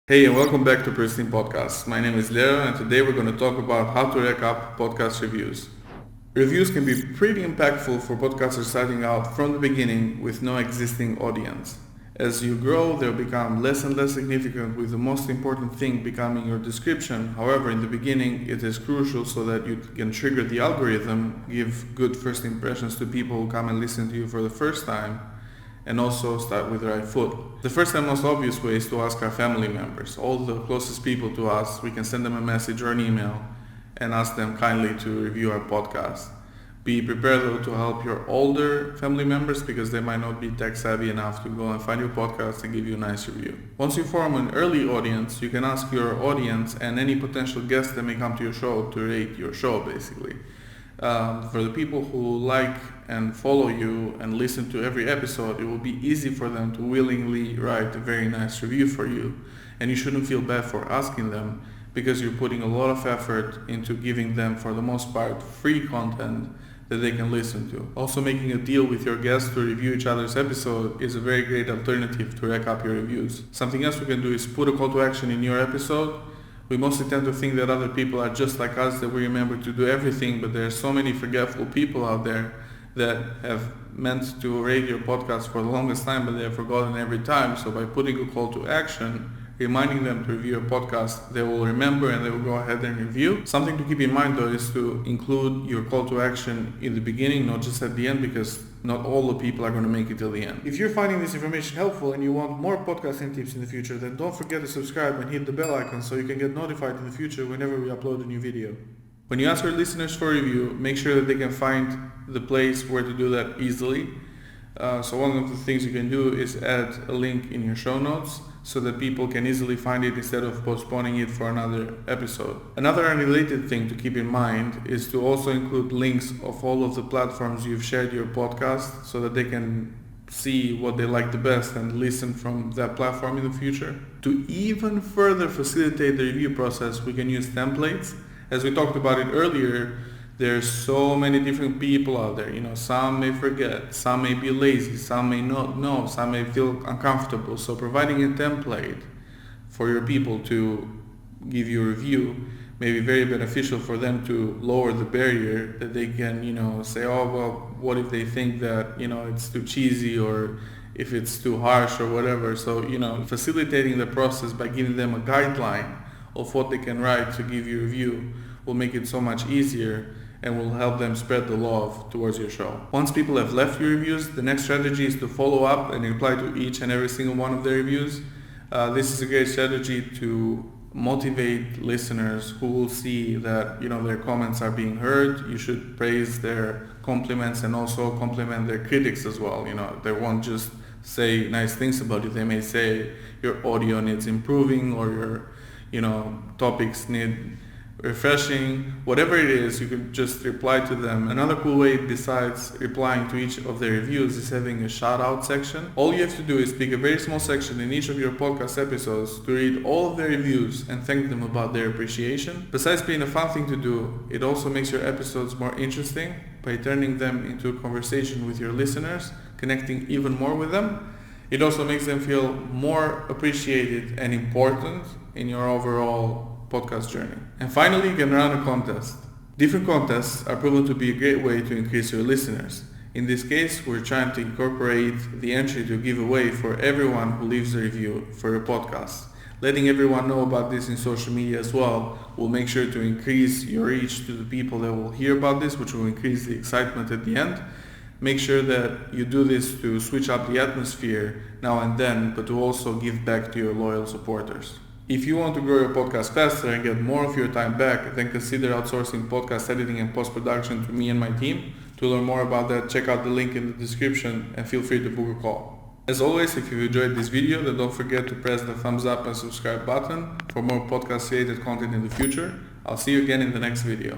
Hey, and welcome back to Pristine Podcast. My name is Leo, and today we're going to talk about how to rank up podcast reviews. Reviews can be pretty impactful for podcasters starting out from the beginning with no existing audience. As you grow, they'll become less and less significant, with the most important thing becoming your description. However, in the beginning, it is crucial so that you can trigger the algorithm, give good first impressions to people who come and listen to you for the first time, and also start with the right foot. The first and most obvious way is to ask our family members, all the closest people to us. We can send them a message or an email and ask them kindly to review our podcast. Be prepared though to help your older family members, because they might not be tech savvy enough to go and find your podcast and give you a nice review. Once you form an early audience, you can ask your audience and any potential guests that may come to your show to rate your show, basically. For the people who like and follow you and listen to every episode, it will be easy for them to willingly write a very nice review for you. And you shouldn't feel bad for asking them, because you're putting a lot of effort into giving them, for the most part, free content that they can listen to. Also, making a deal with your guests to review each other's episode is a very great alternative to rack up your reviews. Something else we can do is put a call to action in your episode. We mostly tend to think that other people are just like us, that we remember to do everything, but there are so many forgetful people out there that have meant to rate your podcast for the longest time, but they have forgotten every time. So by putting a call to action, reminding them to review your podcast, they will remember and they will go ahead and review. Something to keep in mind though is to include your call to action in the beginning, not just at the end, because not all the people are going to make it till the end. If you're finding this information helpful and you want more podcasting tips in the future, then don't forget to subscribe and hit the bell icon so you can get notified in the future whenever we upload a new video. When you ask your listeners for a review, make sure that they can find the place where to do that easily. So one of the things you can do is add a link in your show notes so that people can easily find it instead of postponing it for another episode. Another unrelated thing to keep in mind is to also include links of all of the platforms you've shared your podcast, so that they can see what they like the best and listen from that platform in the future. To even further facilitate the review process, we can use templates. As we talked about it earlier, there's so many different people out there. Some may forget, some may be lazy, some may not know, some may feel uncomfortable. So providing a template for your people to give you a review may be very beneficial for them to lower the barrier, that they can, say, oh, well, what if they think that, it's too cheesy, or if it's too harsh or whatever. So, facilitating the process by giving them a guideline of what they can write to give you a review will make it so much easier and will help them spread the love towards your show. Once people have left your reviews, the next strategy is to follow up and reply to each and every single one of their reviews. This is a great strategy to motivate listeners who will see that their comments are being heard. You should praise their compliments and also compliment their critics as well. They won't just say nice things about you. They may say your audio needs improving, or your topics need refreshing. Whatever it is, you can just reply to them. Another cool way besides replying to each of their reviews is having a shout out section. All you have to do is pick a very small section in each of your podcast episodes to read all of their reviews and thank them about their appreciation. Besides being a fun thing to do, it also makes your episodes more interesting by turning them into a conversation with your listeners, connecting even more with them. It also makes them feel more appreciated and important in your overall podcast journey. And finally, you can run a contest. Different contests are proven to be a great way to increase your listeners. In this case, we're trying to incorporate the entry to give away for everyone who leaves a review for your podcast. Letting everyone know about this in social media as well will make sure to increase your reach to the people that will hear about this, which will increase the excitement at the end. Make sure that you do this to switch up the atmosphere now and then, but to also give back to your loyal supporters. If you want to grow your podcast faster and get more of your time back, then consider outsourcing podcast editing and post-production to me and my team. To learn more about that, check out the link in the description and feel free to book a call. As always, if you enjoyed this video, then don't forget to press the thumbs up and subscribe button for more podcast related content in the future. I'll see you again in the next video.